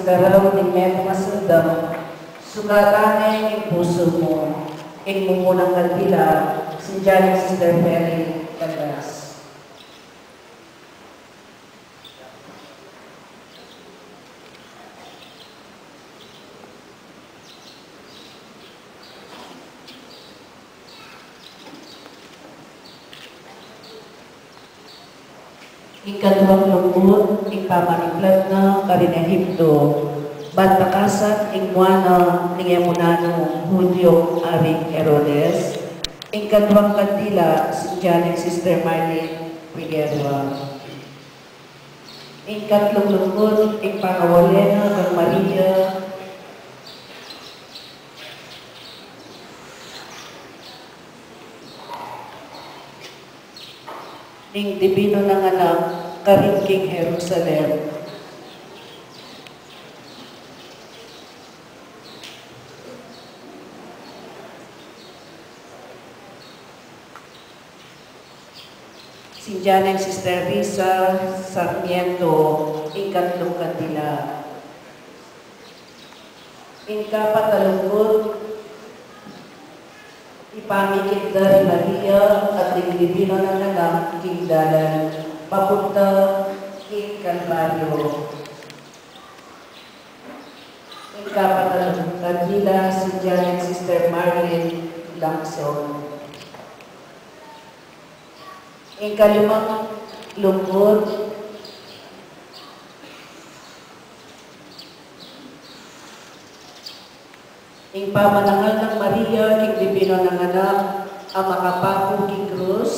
karaw ni Meto Masundang, sukatanay ng puso mo, ing mumunang kandila, si Janet Sister Perry Caldas. Ikatwang lungkot, ipamaniplat na karinahimdo, bantakasan ingwana ng Emunano Julio Aring Herodes, ikatwang kandila si Janet Sister Marlene Figueroa. Ikatlong lungkot, ipangawalena ng Maria ning Dibino ng anak, Karingking Jerusalem. Si Janet Sister Risa Sarmiento, ikatlong kandila. Ikapatalungkot, ipamikit dari Maria at Dibino ng anak, Kingdalan, papunta King Calvario. Ikapatalong kandila si Janet Sister Marlene Lacson. Ikalimang lungkot, pamanangal ng Maria, King Dibino ng anak, ang makapapong King Cruz,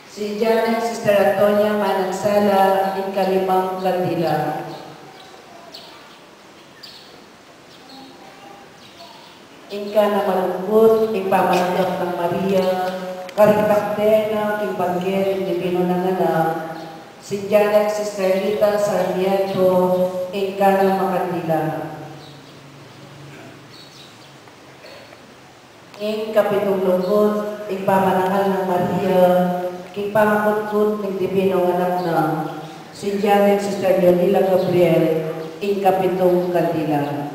si Janet Sister Antonia Manansala, ikalimang kandila. Ika na malungkot, pamanangal ng Maria, Karikakdena, King Bagel, Dibino ng anak, si Janet Sister Rita Sarmiento, ika na makandila. Ing kapitong lungkot, ipamanangal ng Maria, king pangakot ng Dibino ng anak na, si Janet Sister Leonila Gabriel, ing kapitong kandila.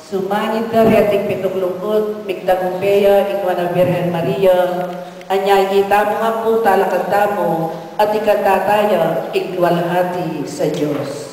Sumangit ka riyating pitong lungkot, migdagumpeya, ikwana Birhen Maria, anyayita mo nga po talakanta mo, at ikatataya, igwalhati sa Diyos.